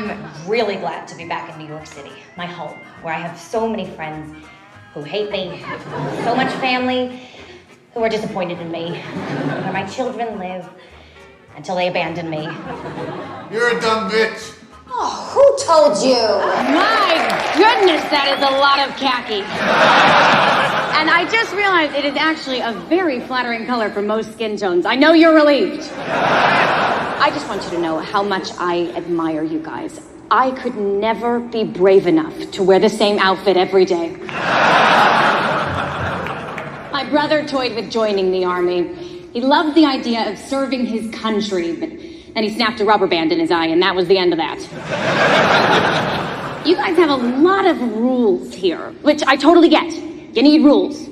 I'm really glad to be back in New York City, my home, where I have so many friends who hate me, so much family who are disappointed in me, where my children live until they abandon me. You're a dumb bitch. Oh, who told you? My goodness, that is a lot of khaki. And I just realized it is actually a very flattering color for most skin tones. I know you're relieved. I just want you to know how much I admire you guys. I could never be brave enough to wear the same outfit every day. My brother toyed with joining the army. He loved the idea of serving his country, but then he snapped a rubber band in his eye, and that was the end of that. You guys have a lot of rules here, which I totally get. You need rules.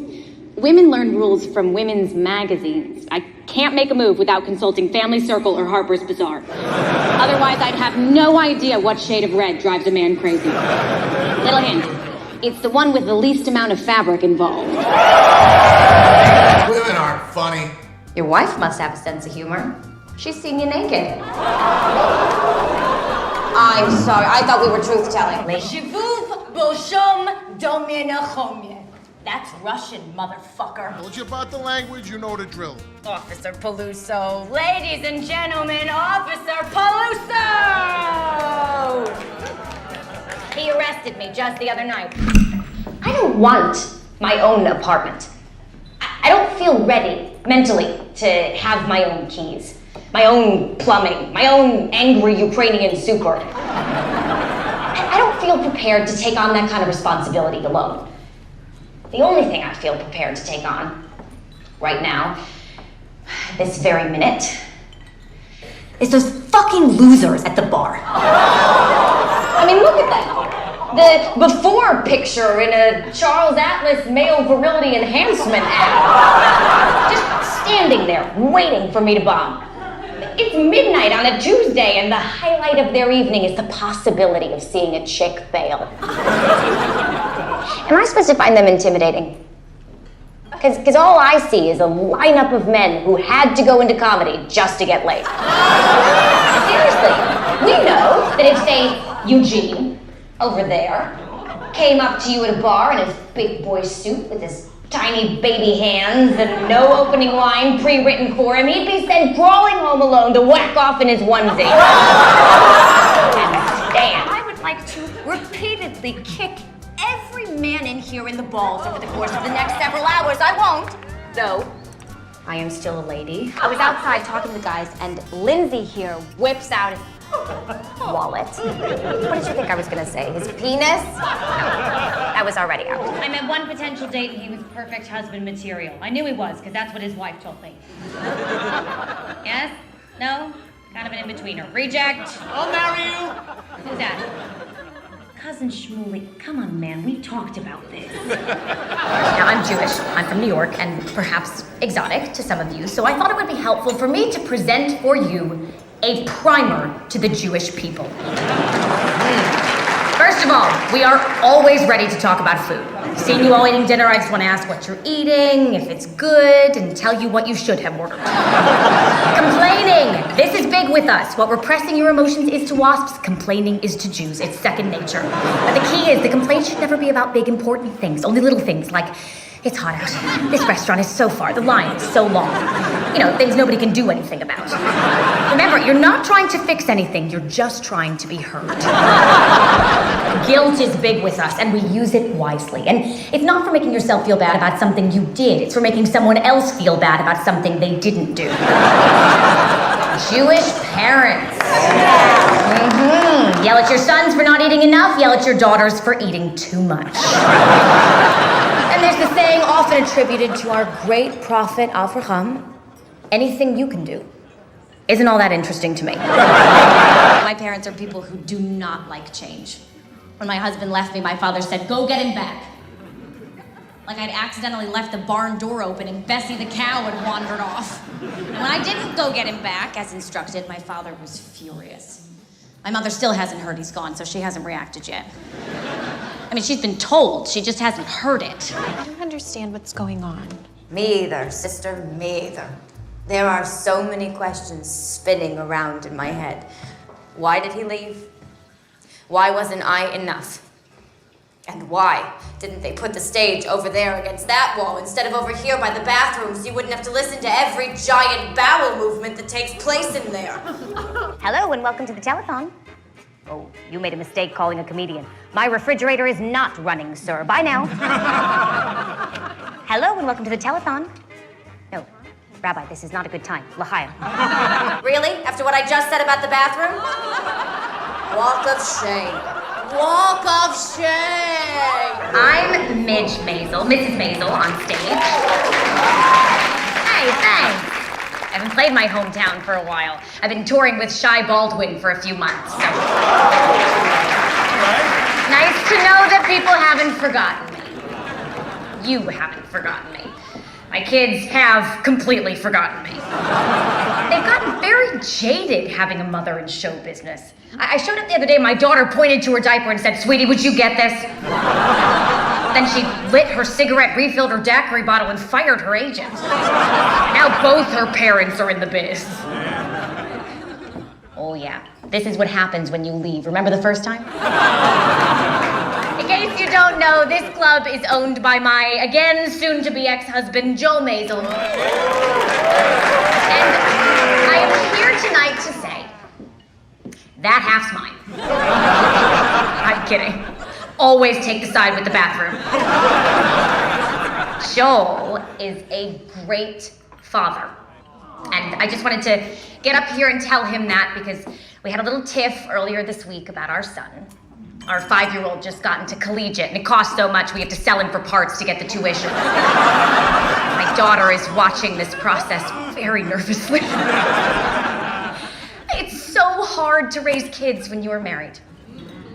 Women learn rules from women's magazines. I can't make a move without consulting Family Circle or Harper's Bazaar. Otherwise, I'd have no idea what shade of red drives a man crazy. Little hint. It's the one with the least amount of fabric involved. Women aren't funny. Your wife must have a sense of humor. She's seen you naked. I'm sorry, I thought we were truth-telling. That's Russian, motherfucker. Told you about the language, you know the drill. Officer Peluso. Ladies and gentlemen, Officer Peluso! He arrested me just the other night. I don't want my own apartment. I don't feel ready, mentally, to have my own keys, my own plumbing, my own angry Ukrainian super. I don't feel prepared to take on that kind of responsibility alone. The only thing I feel prepared to take on, right now, this very minute, is those fucking losers at the bar. I mean, look at that. The before picture in a Charles Atlas male virility enhancement ad. Just standing there, waiting for me to bomb. It's midnight on a Tuesday, and the highlight of their evening is the possibility of seeing a chick fail. Am I supposed to find them intimidating? Because all I see is a lineup of men who had to go into comedy just to get laid. Seriously, we know that if, say, Eugene, over there, came up to you at a bar in his big boy suit with his tiny baby hands and no opening line pre-written for him, he'd be sent crawling home alone to whack off in his onesie. And stand. I would like to repeatedly kick every man in here in the balls over the course of the next several hours. I won't, though. I am still a lady. I was outside talking to the guys, and Lindsay here whips out his wallet. What did you think I was gonna say? His penis? No, that was already out. I met one potential date and he was perfect husband material. I knew he was, because that's what his wife told me. Yes? No? Kind of an in-betweener. Reject? I'll marry you. Who's that? Cousin Shmuley, come on, man, we talked about this. Now, I'm Jewish, I'm from New York, and perhaps exotic to some of you, so I thought it would be helpful for me to present for you a primer to the Jewish people. First of all, we are always ready to talk about food. Seeing you all eating dinner, I just want to ask what you're eating, if it's good, and tell you what you should have ordered. Complaining! This is big with us. What repressing your emotions is to wasps, complaining is to Jews. It's second nature. But the key is the complaint should never be about big, important things, only little things like, it's hot out. This restaurant is so far. The line is so long. You know, things nobody can do anything about. Remember, you're not trying to fix anything. You're just trying to be heard. Guilt is big with us, and we use it wisely. And it's not for making yourself feel bad about something you did. It's for making someone else feel bad about something they didn't do. Jewish parents. Mm-hmm. Yell at your sons for not eating enough. Yell at your daughters for eating too much. And there's the saying often attributed to our great prophet Avraham, anything you can do isn't all that interesting to me. My parents are people who do not like change. When my husband left me, my father said, go get him back. Like I'd accidentally left the barn door open and Bessie the cow had wandered off. And when I didn't go get him back, as instructed, my father was furious. My mother still hasn't heard he's gone, so she hasn't reacted yet. I mean, she's been told, she just hasn't heard it. I don't understand what's going on. Me either, sister, me either. There are so many questions spinning around in my head. Why did he leave? Why wasn't I enough? And why didn't they put the stage over there against that wall instead of over here by the bathroom so you wouldn't have to listen to every giant bowel movement that takes place in there? Hello and welcome to the telethon. Oh, you made a mistake calling a comedian. My refrigerator is not running, sir. Bye now. Hello and welcome to the telethon. No, Rabbi, this is not a good time. L'chaim. Really? After what I just said about the bathroom? Walk of shame. Walk of shame! I'm Midge Maisel, Mrs. Maisel on stage. Hey, thanks. I haven't played my hometown for a while. I've been touring with Shy Baldwin for a few months, so. Nice to know that people haven't forgotten me. You haven't forgotten me. My kids have completely forgotten me. They've gotten very jaded having a mother in show business. I showed up the other day, my daughter pointed to her diaper and said, "Sweetie, would you get this?" Then she lit her cigarette, refilled her daiquiri bottle, and fired her agent. Now both her parents are in the biz. Oh yeah, this is what happens when you leave. Remember the first time? In case you don't know, this club is owned by my, again, soon-to-be ex-husband, Joe Maisel. And I am here tonight to say, that half's mine. I'm kidding. Always take the side with the bathroom. Joel is a great father. And I just wanted to get up here and tell him that because we had a little tiff earlier this week about our son. Our 5-year-old just got into collegiate, and it costs so much we have to sell him for parts to get the tuition. My daughter is watching this process very nervously. It's so hard to raise kids when you're married.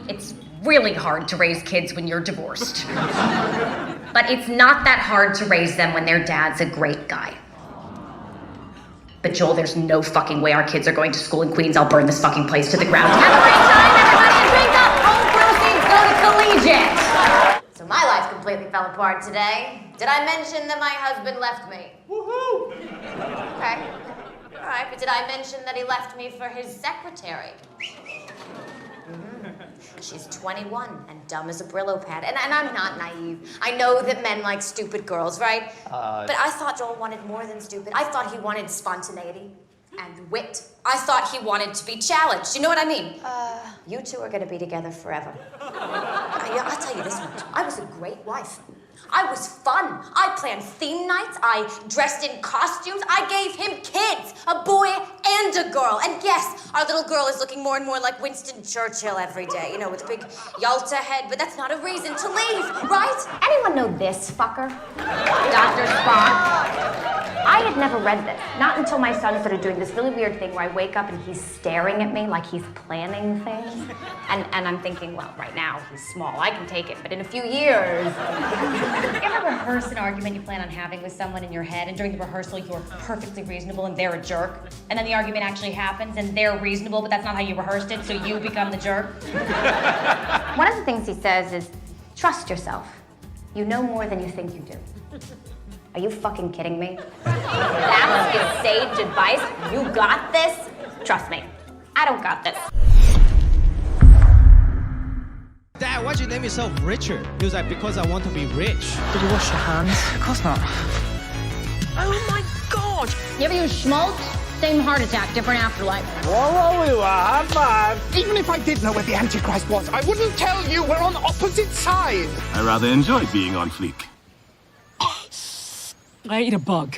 It's really hard to raise kids when you're divorced. But it's not that hard to raise them when their dad's a great guy. But Joel, there's no fucking way our kids are going to school in Queens. I'll burn this fucking place to the ground. Have a great time, everybody, and drink up. All proceeds go to collegiate. So my life completely fell apart today. Did I mention that my husband left me? Woohoo! Okay. All right, but did I mention that he left me for his secretary? She's 21 and dumb as a Brillo pad. And I'm not naive. I know that men like stupid girls, right? But I thought Joel wanted more than stupid. I thought he wanted spontaneity and wit. I thought he wanted to be challenged. You know what I mean? You two are gonna be together forever. I'll tell you this much. I was a great wife. I was fun. I planned theme nights. I dressed in costumes. I gave him kids, a boy and a girl. And yes, our little girl is looking more and more like Winston Churchill every day, you know, with a big Yalta head, but that's not a reason to leave, right? Anyone know this fucker? Dr. Spock? I had never read this. Not until my son started doing this really weird thing where I wake up and he's staring at me like he's planning things. And I'm thinking, well, right now he's small. I can take it. But in a few years... You ever rehearse an argument you plan on having with someone in your head, and during the rehearsal you're perfectly reasonable and they're a jerk, and then the argument actually happens and they're reasonable, but that's not how you rehearsed it, so you become the jerk? One of the things he says is, trust yourself. You know more than you think you do. Are you fucking kidding me? That's his sage advice? You got this? Trust me, I don't got this. Dad, why'd you name yourself Richard? He was like, because I want to be rich. Did you wash your hands? Of course not. Oh my God! You ever use schmaltz? Same heart attack, different afterlife. Whoa, you are, man. Even if I did know where the Antichrist was, I wouldn't tell you. We're on opposite sides. I rather enjoy being on fleek. I ate a bug.